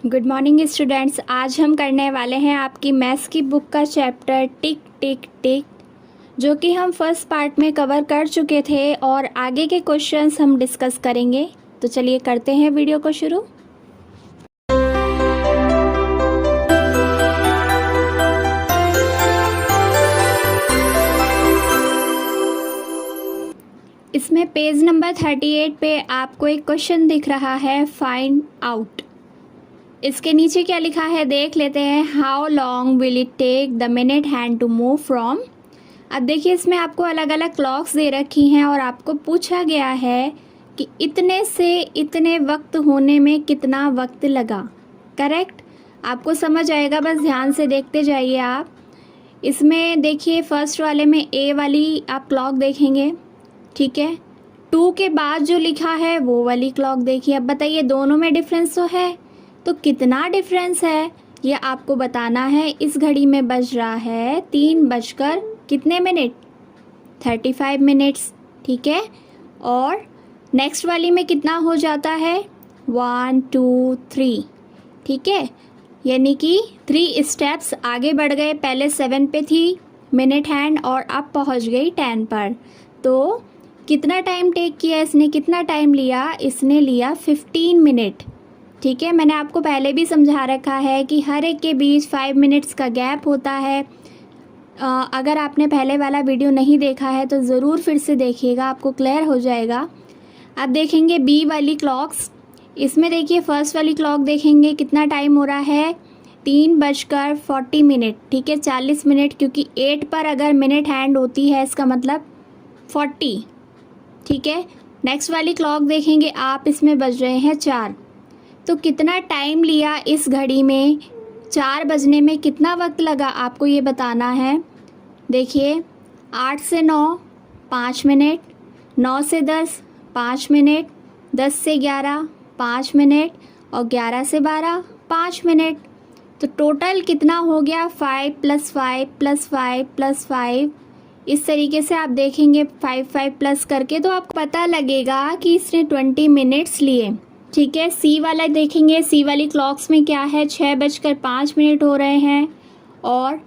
Good morning students. आज हम करने वाले हैं आपकी मैथ्स की बुक का चैप्टर टिक टिक टिक, जो कि हम फर्स्ट पार्ट में कवर कर चुके थे और आगे के क्वेश्चंस हम डिस्कस करेंगे। तो चलिए करते हैं वीडियो को शुरू। इसमें पेज नंबर 38 पे आपको एक क्वेश्चन दिख रहा है, फाइंड आउट। इसके नीचे क्या लिखा है देख लेते हैं। How long will it take the minute hand to move from. अब देखिए इसमें आपको अलग अलग क्लॉक्स दे रखी हैं और आपको पूछा गया है कि इतने से इतने वक्त होने में कितना वक्त लगा। करेक्ट, आपको समझ आएगा, बस ध्यान से देखते जाइए आप। इसमें देखिए फर्स्ट वाले में ए वाली आप क्लॉक देखेंगे, ठीक है। 2 के बाद जो लिखा है वो वाली क्लॉक देखिए। अब बताइए दोनों में डिफरेंस तो है, तो कितना डिफरेंस है ये आपको बताना है। इस घड़ी में बज रहा है 3 बजकर कितने मिनट, 35 मिनट्स, ठीक है। और नेक्स्ट वाली में कितना हो जाता है, 1 2 3, ठीक है। यानी कि 3 स्टेप्स आगे बढ़ गए। पहले 7 पे थी मिनट हैंड और अब पहुंच गई 10 पर। तो कितना टाइम टेक किया इसने, कितना टाइम लिया, इसने लिया 15 मिनट, ठीक है। मैंने आपको पहले भी समझा रखा है कि हर एक के बीच 5 मिनट्स का गैप होता है। अगर आपने पहले वाला वीडियो नहीं देखा है तो ज़रूर फिर से देखिएगा, आपको क्लियर हो जाएगा। अब देखेंगे बी वाली क्लॉक्स। इसमें देखिए फर्स्ट वाली क्लॉक देखेंगे कितना टाइम हो रहा है, 3 बजकर 40 मिनट, ठीक है, 40 मिनट, क्योंकि 8 पर अगर मिनट हैंड होती है इसका मतलब 40, ठीक है। नेक्स्ट वाली क्लॉक देखेंगे आप, इसमें बज रहे हैं 4। तो कितना टाइम लिया इस घड़ी में, 4 बजने में कितना वक्त लगा आपको ये बताना है। देखिए 8 से 9 5 मिनट, 9 से 10 5 मिनट, 10 से 11 5 मिनट और 11 से 12 5 मिनट। तो टोटल कितना हो गया, 5 + 5 + 5 + 5। इस तरीके से आप देखेंगे 5 5 प्लस करके तो आपको पता लगेगा कि इसने 20 मिनट्स लिए, ठीक है। सी वाला देखेंगे, सी वाली क्लॉक्स में क्या है, 6 बजकर 5 मिनट हो रहे हैं और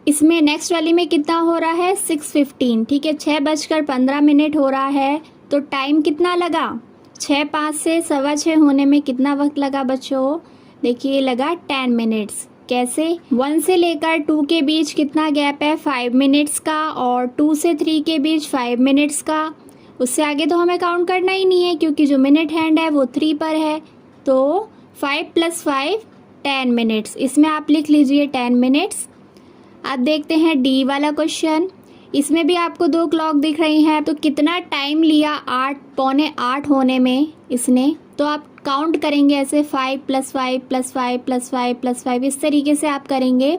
इसमें नेक्स्ट वाली में कितना हो रहा है, 6:15, ठीक है, 6 बजकर 15 मिनट हो रहा है। तो टाइम कितना लगा, 6 5 से 6:15 होने में कितना वक्त लगा बच्चों, देखिए लगा 10 मिनट्स। कैसे, 1 से लेकर 2 के बीच कितना गैप है, 5 मिनट्स का, और 2 से 3 के बीच 5 मिनट्स का। उससे आगे तो हमें काउंट करना ही नहीं है क्योंकि जो मिनट हैंड है वो 3 पर है। तो 5 + 5 10 मिनट्स, इसमें आप लिख लीजिए 10 मिनट्स। अब देखते हैं डी वाला क्वेश्चन। इसमें भी आपको 2 क्लॉक दिख रही हैं। तो कितना टाइम लिया 8 पौने 8 होने में इसने, तो आप काउंट करेंगे ऐसे 5 + 5 + 5 + 5 + 5, इस तरीके से आप करेंगे।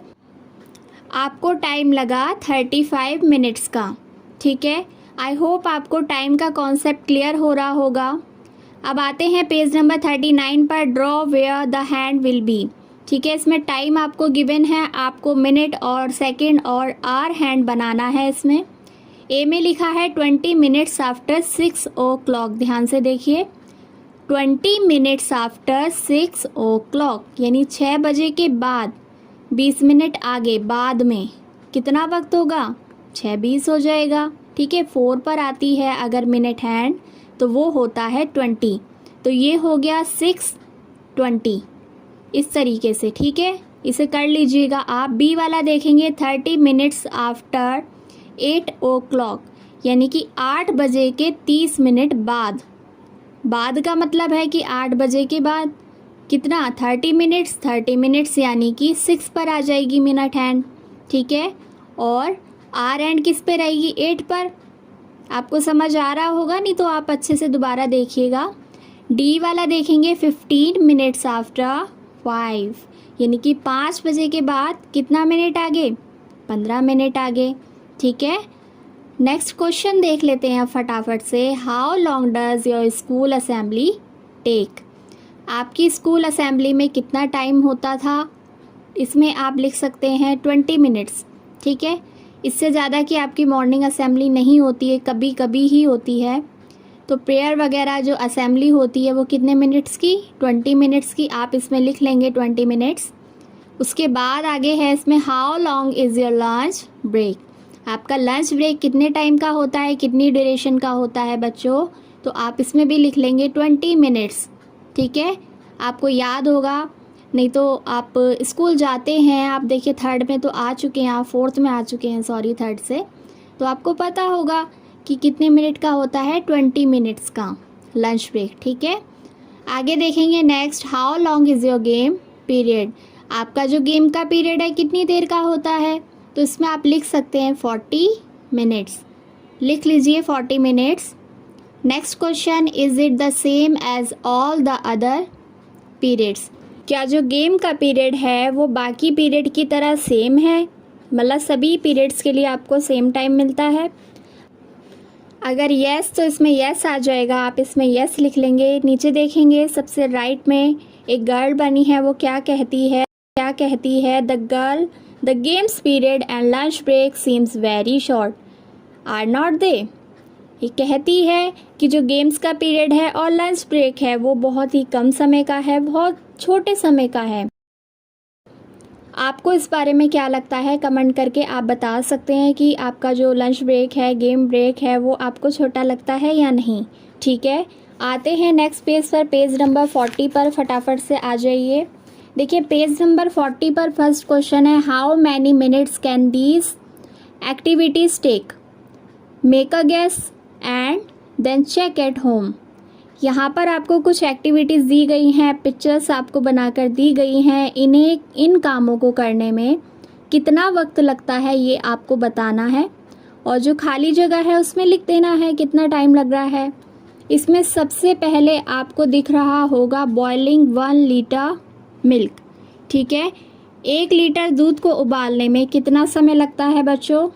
आपको टाइम लगा 35 मिनट्स का, ठीक है। आई होप आपको टाइम का कॉन्सेप्ट क्लियर हो रहा होगा। अब आते हैं पेज नंबर 39 पर, draw where the hand will be, ठीक है। इसमें टाइम आपको गिवन है, आपको मिनट और सेकंड और आवर हैंड बनाना है। इसमें ए में लिखा है 20 मिनट्स आफ्टर 6 o'clock, ध्यान से देखिए 20 मिनट्स आफ्टर 6 o'clock, यानी 6 बजे के बाद 20 मिनट आगे बाद में कितना वक्त होगा, 6:20 हो जाएगा, ठीक है। 4 पर आती है अगर मिनट हैंड तो वो होता है 20, तो ये हो गया 6:20, इस तरीके से, ठीक है। इसे कर लीजिएगा आप। बी वाला देखेंगे 30 मिनट्स आफ्टर 8 o'clock, यानी कि 8 बजे के 30 मिनट बाद। बाद का मतलब है कि 8 बजे के बाद कितना, 30 मिनट्स, 30 मिनट्स यानी कि 6 पर आ जाएगी मिनट हैंड, ठीक है। और आर एंड किस पे रहेगी, 8 पर। आपको समझ आ रहा होगा, नहीं तो आप अच्छे से दोबारा देखिएगा। डी वाला देखेंगे 15 मिनट्स आफ्टर 5, यानी कि 5 बजे के बाद कितना मिनट आगे, 15 मिनट आगे, ठीक है। नेक्स्ट क्वेश्चन देख लेते हैं फटाफट से। How long does your school assembly take. आपकी स्कूल असेंबली में कितना टाइम होता था, इसमें आप लिख सकते हैं 20 मिनट्स, ठीक है। इससे ज़्यादा कि आपकी मॉर्निंग असेंबली नहीं होती है, कभी कभी ही होती है। तो प्रेयर वगैरह जो असेंबली होती है वो कितने मिनट्स की, 20 मिनट्स की। आप इसमें लिख लेंगे 20 मिनट्स। उसके बाद आगे है इसमें how long is your lunch break. आपका लंच ब्रेक कितने टाइम का होता है, कितनी ड्यूरेशन का होता है बच्चों, तो आप इसमें भी लिख लेंगे 20 मिनट्स। ठीक है, आपको याद होगा, नहीं तो आप स्कूल जाते हैं, आप देखिए थर्ड में तो आ चुके हैं, आप फोर्थ में आ चुके हैं, सॉरी थर्ड से, तो आपको पता होगा कि कितने मिनट का होता है, 20 मिनट्स का लंच ब्रेक। ठीक है, आगे देखेंगे next, how long is your game period. आपका जो गेम का पीरियड है कितनी देर का होता है, तो इसमें आप लिख सकते हैं 40 मिनट्स। लिख लीजिए 40 minutes. Next question, is it the same as all the other periods. क्या जो गेम का पीरियड है वो बाकी पीरियड की तरह सेम है, मतलब सभी पीरियड्स के लिए आपको सेम टाइम मिलता है। अगर यस तो इसमें यस आ जाएगा, आप इसमें यस लिख लेंगे। नीचे देखेंगे सबसे राइट में एक गर्ल बनी है, वो क्या कहती है, the girl, the games period and lunch break seems very short are not they. ये कहती है कि जो गेम्स का पीरियड है और लंच ब्रेक है वो बहुत ही कम समय का है, बहुत छोटे समय का है। आपको इस बारे में क्या लगता है, कमेंट करके आप बता सकते हैं कि आपका जो लंच ब्रेक है, गेम ब्रेक है, वो आपको छोटा लगता है या नहीं। ठीक है, आते हैं नेक्स्ट पेज पर, पेज नंबर 40 पर फटाफट से आ जाइए। देखिए पेज नंबर 40 पर फर्स्ट क्वेश्चन है, how many minutes can these activities take, make a guess and then check at home. यहाँ पर आपको कुछ एक्टिविटीज़ दी गई हैं, पिक्चर्स आपको बनाकर दी गई हैं। इन कामों को करने में कितना वक्त लगता है ये आपको बताना है, और जो खाली जगह है उसमें लिख देना है कितना टाइम लग रहा है। इसमें सबसे पहले आपको दिख रहा होगा बॉइलिंग 1 लीटर मिल्क। ठीक है, 1 लीटर दूध को उबालने में कितना समय लगता है बच्चों,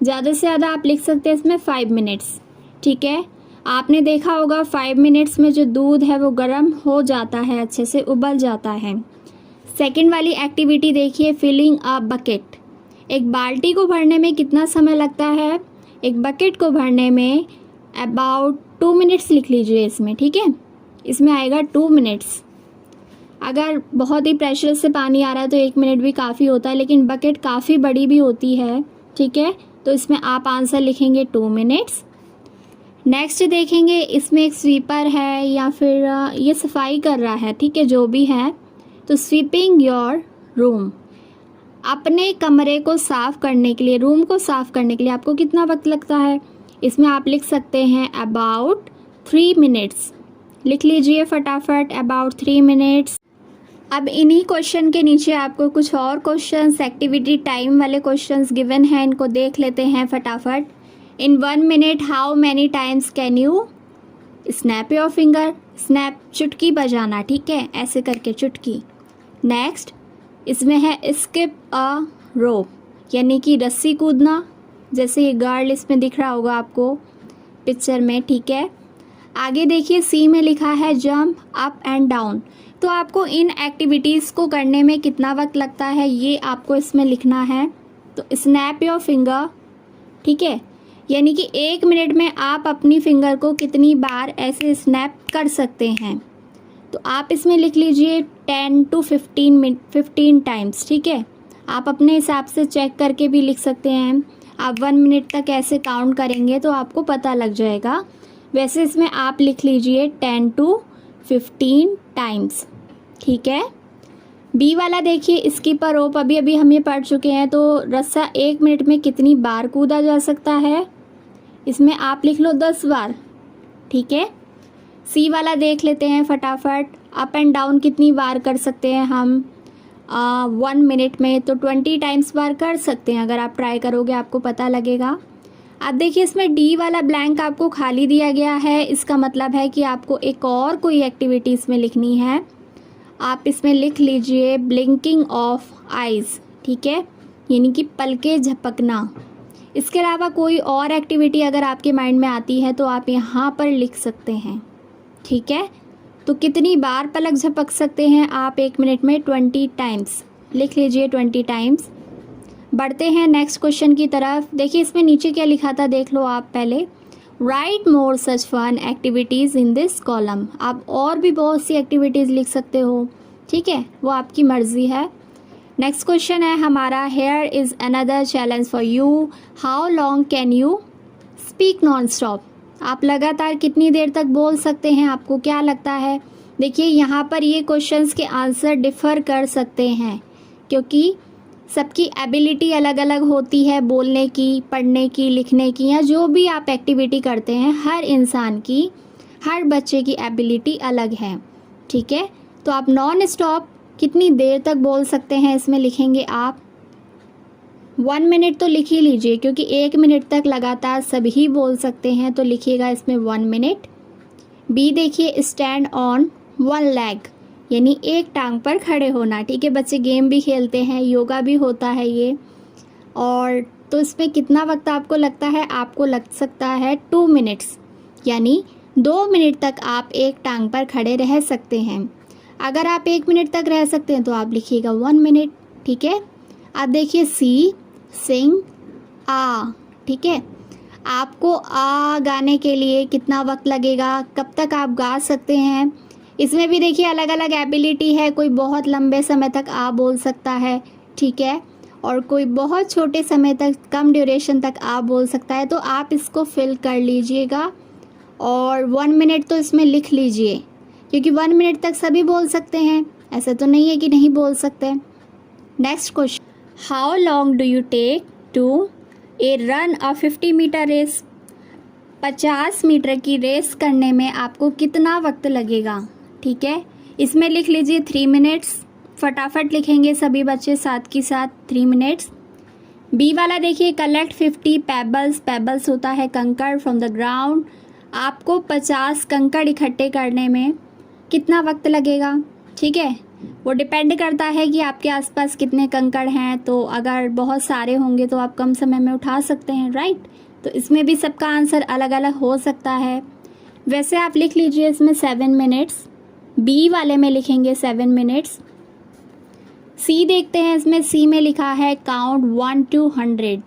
ज़्यादा से ज़्यादा आप लिख सकते हैं इसमें 5 मिनट्स। ठीक है, आपने देखा होगा 5 मिनट्स में जो दूध है वो गर्म हो जाता है, अच्छे से उबल जाता है। सेकंड वाली एक्टिविटी देखिए, फिलिंग अ बकेट। एक बाल्टी को भरने में कितना समय लगता है, एक बकेट को भरने में अबाउट 2 मिनट्स लिख लीजिए इसमें। ठीक है, इसमें आएगा 2 मिनट्स। अगर बहुत ही प्रेशर से पानी आ रहा है तो 1 मिनट भी काफ़ी होता है, लेकिन बकेट काफ़ी बड़ी भी होती है। ठीक है, तो इसमें आप आंसर लिखेंगे 2 मिनट्स। नेक्स्ट देखेंगे, इसमें एक स्वीपर है या फिर ये सफाई कर रहा है। ठीक है, जो भी है, तो स्वीपिंग योर रूम, अपने कमरे को साफ़ करने के लिए, रूम को साफ़ करने के लिए आपको कितना वक्त लगता है, इसमें आप लिख सकते हैं अबाउट 3 मिनट्स। लिख लीजिए फटाफट, अबाउट 3 मिनट्स। अब इन्हीं क्वेश्चन के नीचे आपको कुछ और क्वेश्चंस, एक्टिविटी टाइम वाले क्वेश्चंस गिवन हैं, इनको देख लेते हैं फटाफट। इन 1 minute how many times can you snap your finger. Snap चुटकी बजाना, ठीक है, ऐसे करके चुटकी। नेक्स्ट इसमें है स्किप अ रोप, यानी कि रस्सी कूदना, जैसे ये गर्ल इसमें दिख रहा होगा आपको पिक्चर में। ठीक है, आगे देखिए सी में लिखा है जंप अप एंड डाउन। तो आपको इन एक्टिविटीज़ को करने में कितना वक्त लगता है ये आपको इसमें लिखना है। तो स्नैप योर फिंगर, ठीक है, यानी कि 1 मिनट में आप अपनी फिंगर को कितनी बार ऐसे स्नैप कर सकते हैं, तो आप इसमें लिख लीजिए 10 to 15 टाइम्स। ठीक है, आप अपने हिसाब से चेक करके भी लिख सकते हैं। आप 1 मिनट तक ऐसे काउंट करेंगे तो आपको पता लग जाएगा। वैसे इसमें आप लिख लीजिए 10 to 15 टाइम्स। ठीक है, बी वाला देखिए स्किप अ रोप, अभी हम ये पढ़ चुके हैं। तो रस्सा 1 मिनट में कितनी बार कूदा जा सकता है, इसमें आप लिख लो 10 बार। ठीक है, सी वाला देख लेते हैं फटाफट, अप एंड डाउन कितनी बार कर सकते हैं हम 1 मिनट में, तो 20 टाइम्स बार कर सकते हैं। अगर आप ट्राई करोगे आपको पता लगेगा। अब देखिए इसमें डी वाला ब्लैंक आपको खाली दिया गया है, इसका मतलब है कि आपको एक और कोई एक्टिविटी इसमें लिखनी है। आप इसमें लिख लीजिए ब्लिंकिंग ऑफ आइज़, ठीक है, यानी कि पलके झपकना। इसके अलावा कोई और एक्टिविटी अगर आपके माइंड में आती है तो आप यहाँ पर लिख सकते हैं। ठीक है, तो कितनी बार पलक झपक सकते हैं आप 1 मिनट में, 20 टाइम्स। लिख लीजिए 20 टाइम्स। बढ़ते हैं नेक्स्ट क्वेश्चन की तरफ। देखिए इसमें नीचे क्या लिखा था देख लो आप पहले, write more such fun activities in this column. आप और भी बहुत सी एक्टिविटीज़ लिख सकते हो, ठीक है, वो आपकी मर्ज़ी है। नेक्स्ट क्वेश्चन है हमारा, here is another challenge for you, how long can you speak non stop. आप लगातार कितनी देर तक बोल सकते हैं, आपको क्या लगता है? देखिए यहाँ पर ये क्वेश्चंस के आंसर डिफ़र कर सकते हैं क्योंकि सबकी एबिलिटी अलग अलग होती है, बोलने की, पढ़ने की, लिखने की, या जो भी आप एक्टिविटी करते हैं, हर इंसान की, हर बच्चे की एबिलिटी अलग है, ठीक है। तो आप नॉन स्टॉप कितनी देर तक बोल सकते हैं इसमें लिखेंगे आप 1 मिनट तो लिख ही लीजिए क्योंकि 1 मिनट तक लगातार सभी बोल सकते हैं, तो लिखिएगा इसमें 1 मिनट। बी देखिए, स्टैंड ऑन 1 लेग, यानी एक टांग पर खड़े होना, ठीक है। बच्चे गेम भी खेलते हैं, योगा भी होता है ये। और तो इसमें कितना वक्त आपको लगता है? आपको लग सकता है 2 मिनट्स, यानी 2 मिनट तक आप एक टांग पर खड़े रह सकते हैं। अगर आप 1 मिनट तक रह सकते हैं तो आप लिखिएगा 1 मिनट, ठीक है। अब देखिए सी, सिंग आ, ठीक है। आपको आ गाने के लिए कितना वक्त लगेगा, कब तक आप गा सकते हैं? इसमें भी देखिए अलग अलग एबिलिटी है, कोई बहुत लंबे समय तक आ बोल सकता है, ठीक है, और कोई बहुत छोटे समय तक, कम ड्यूरेशन तक आ बोल सकता है। तो आप इसको फिल कर लीजिएगा और 1 मिनट तो इसमें लिख लीजिए क्योंकि 1 मिनट तक सभी बोल सकते हैं, ऐसा तो नहीं है कि नहीं बोल सकते। Next question, how long do you take to a run a 50 metre race. 50 metre की रेस करने में आपको कितना वक्त लगेगा, ठीक है। इसमें लिख लीजिए 3 मिनट्स, फटाफट लिखेंगे सभी बच्चे साथ की साथ 3 मिनट्स। बी वाला देखिए, कलेक्ट 50 पेबल्स, पेबल्स होता है कंकड़, फ्रॉम द ग्राउंड। आपको 50 कंकड़ इकट्ठे करने में कितना वक्त लगेगा, ठीक है। वो डिपेंड करता है कि आपके आसपास कितने कंकड़ हैं, तो अगर बहुत सारे होंगे तो आप कम समय में उठा सकते हैं, राइट। तो इसमें भी सबका आंसर अलग अलग हो सकता है। वैसे आप लिख लीजिए इसमें 7 मिनट्स, बी वाले में लिखेंगे 7 मिनट्स। सी देखते हैं, इसमें सी में लिखा है काउंट 1 to 100,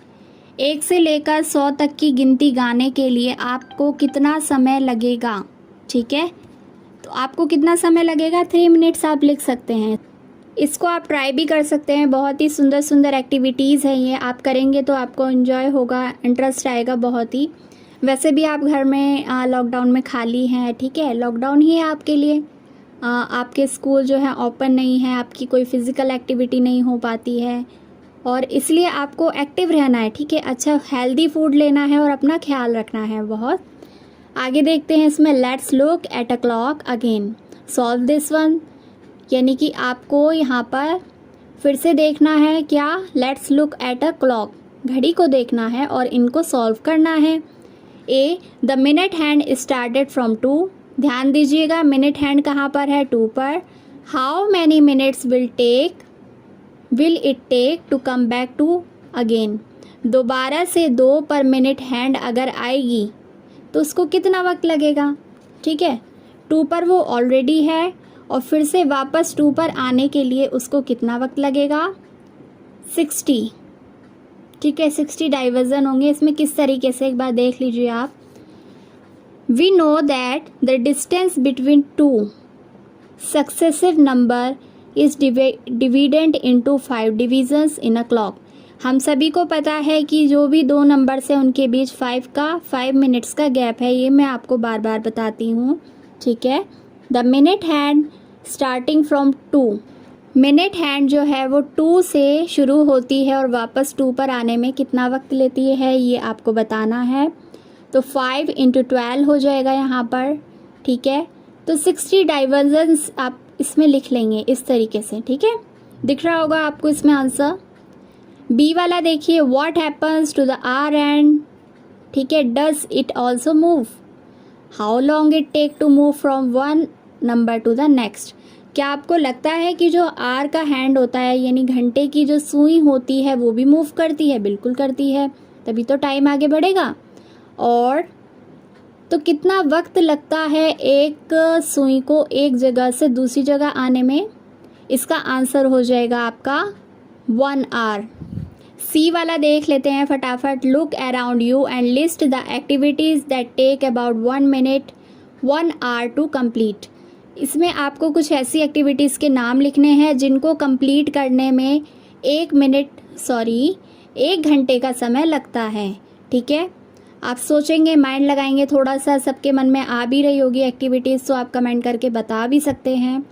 1 से लेकर 100 तक की गिनती गाने के लिए आपको कितना समय लगेगा, ठीक है। तो आपको कितना समय लगेगा, 3 मिनट्स आप लिख सकते हैं। इसको आप ट्राई भी कर सकते हैं, बहुत ही सुंदर सुंदर एक्टिविटीज़ हैं ये, आप करेंगे तो आपको एंजॉय होगा, इंटरेस्ट आएगा बहुत ही। वैसे भी आप घर में लॉकडाउन में खाली हैं, ठीक है, लॉकडाउन ही है आपके लिए, आपके स्कूल जो है ओपन नहीं है, आपकी कोई फिज़िकल एक्टिविटी नहीं हो पाती है और इसलिए आपको एक्टिव रहना है, ठीक है। अच्छा हेल्दी फूड लेना है और अपना ख्याल रखना है बहुत। आगे देखते हैं इसमें, let's look at a clock again, solve this one, यानी कि आपको यहाँ पर फिर से देखना है क्या, let's look at a clock, घड़ी को देखना है और इनको सॉल्व करना है। A, the minute hand started from 2, ध्यान दीजिएगा मिनट हैंड कहाँ पर है, 2 पर। How many minutes will it take to come back to again, दोबारा से 2 पर मिनट हैंड अगर आएगी तो उसको कितना वक्त लगेगा, ठीक है। 2 पर वो ऑलरेडी है और फिर से वापस 2 पर आने के लिए उसको कितना वक्त लगेगा, 60, ठीक है। 60 डाइवर्जन होंगे इसमें, किस तरीके से एक बार देख लीजिए आप। We know that the distance between two successive number is divided into 5 divisions in a clock. हम सभी को पता है कि जो भी 2 नंबर से उनके बीच 5 मिनट्स का गैप है, ये मैं आपको बार बार बताती हूँ, ठीक है। The minute hand starting from 2, minute hand जो है वो 2 से शुरू होती है और वापस 2 पर आने में कितना वक्त लेती है ये आपको बताना है। तो 5 × 12 हो जाएगा यहाँ पर, ठीक है। तो 60 डाइवर्जन्स आप इसमें लिख लेंगे इस तरीके से, ठीक है। दिख रहा होगा आपको इसमें आंसर। बी वाला देखिए, what happens to the R end, ठीक है, does it also move, how long it take to move from 1 number to the next. क्या आपको लगता है कि जो आर का हैंड होता है यानी घंटे की जो सुई होती है वो भी मूव करती है? बिल्कुल करती है, तभी तो टाइम आगे बढ़ेगा। और तो कितना वक्त लगता है एक सुई को एक जगह से दूसरी जगह आने में? इसका आंसर हो जाएगा आपका 1 आवर। सी वाला देख लेते हैं फटाफट। Look around you and list the activities that take about 1 minute 1 hour to complete. इसमें आपको कुछ ऐसी एक्टिविटीज़ के नाम लिखने हैं जिनको कंप्लीट करने में 1 घंटे का समय लगता है। ठीक है, आप सोचेंगे, माइंड लगाएंगे थोड़ा सा, सबके मन में आ भी रही होगी एक्टिविटीज़, तो आप कमेंट करके बता भी सकते हैं।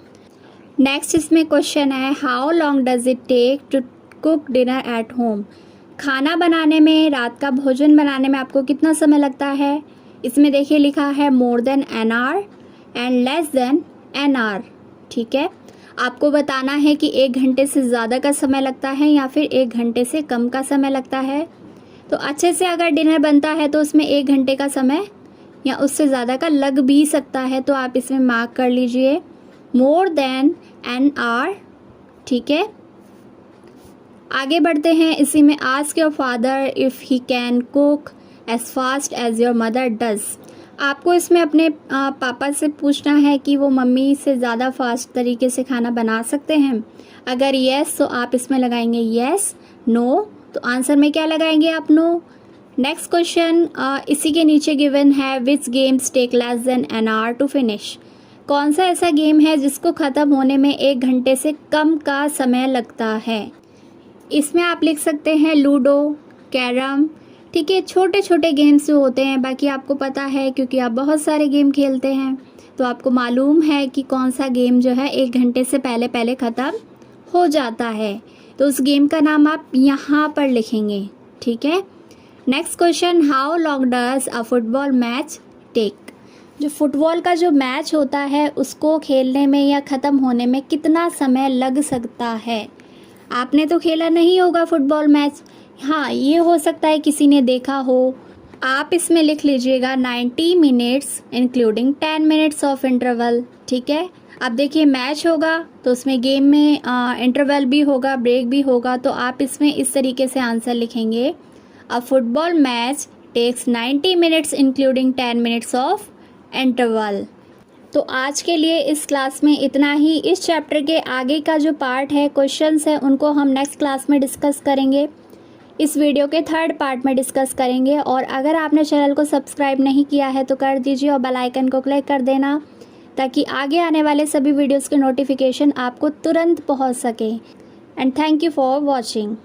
नेक्स्ट इसमें क्वेश्चन है, how long does it take to cook dinner at home. खाना बनाने में, रात का भोजन बनाने में आपको कितना समय लगता है। इसमें देखिए लिखा है more than an our and less than an our. ठीक है, आपको बताना है कि 1 घंटे से ज़्यादा का समय लगता है या फिर 1 घंटे से कम का समय लगता है। तो अच्छे से अगर डिनर बनता है तो उसमें 1 घंटे का समय या उससे ज़्यादा का लग भी सकता है, तो आप इसमें मार्क कर लीजिए मोर देन एन आवर। ठीक है, आगे बढ़ते हैं। इसी में ask your father if he can cook as fast as your mother does. आपको इसमें अपने पापा से पूछना है कि वो मम्मी से ज़्यादा फास्ट तरीके से खाना बना सकते हैं। अगर येस तो आप इसमें लगाएंगे येस, नो तो आंसर में क्या लगाएंगे आप, नो। नेक्स्ट क्वेश्चन इसी के नीचे गिवन है, which games take less than an hour to finish. कौन सा ऐसा गेम है जिसको ख़त्म होने में 1 घंटे से कम का समय लगता है। इसमें आप लिख सकते हैं लूडो, कैरम। ठीक है, छोटे छोटे गेम्स जो होते हैं, बाकी आपको पता है क्योंकि आप बहुत सारे गेम खेलते हैं, तो आपको मालूम है कि कौन सा गेम जो है 1 घंटे से पहले पहले ख़त्म हो जाता है। तो उस गेम का नाम आप यहाँ पर लिखेंगे। ठीक है, next question, how long does a football match take. जो फुटबॉल का जो मैच होता है उसको खेलने में या ख़त्म होने में कितना समय लग सकता है। आपने तो खेला नहीं होगा फुटबॉल मैच, हाँ ये हो सकता है किसी ने देखा हो। आप इसमें लिख लीजिएगा 90 minutes including 10 minutes of interval. ठीक है, अब देखिए मैच होगा तो उसमें गेम में इंटरवल भी होगा, ब्रेक भी होगा, तो आप इसमें इस तरीके से आंसर लिखेंगे, a football match takes 90 minutes including 10 minutes of interval. तो आज के लिए इस क्लास में इतना ही। इस चैप्टर के आगे का जो पार्ट है, क्वेश्चंस है, उनको हम नेक्स्ट क्लास में डिस्कस करेंगे। इस वीडियो के 3rd पार्ट में डिस्कस करेंगे। और अगर आपने चैनल को सब्सक्राइब नहीं किया है तो कर दीजिए और बेल आइकन को क्लिक कर देना, ताकि आगे आने वाले सभी वीडियोस के नोटिफिकेशन आपको तुरंत पहुंच सके। And thank you for watching.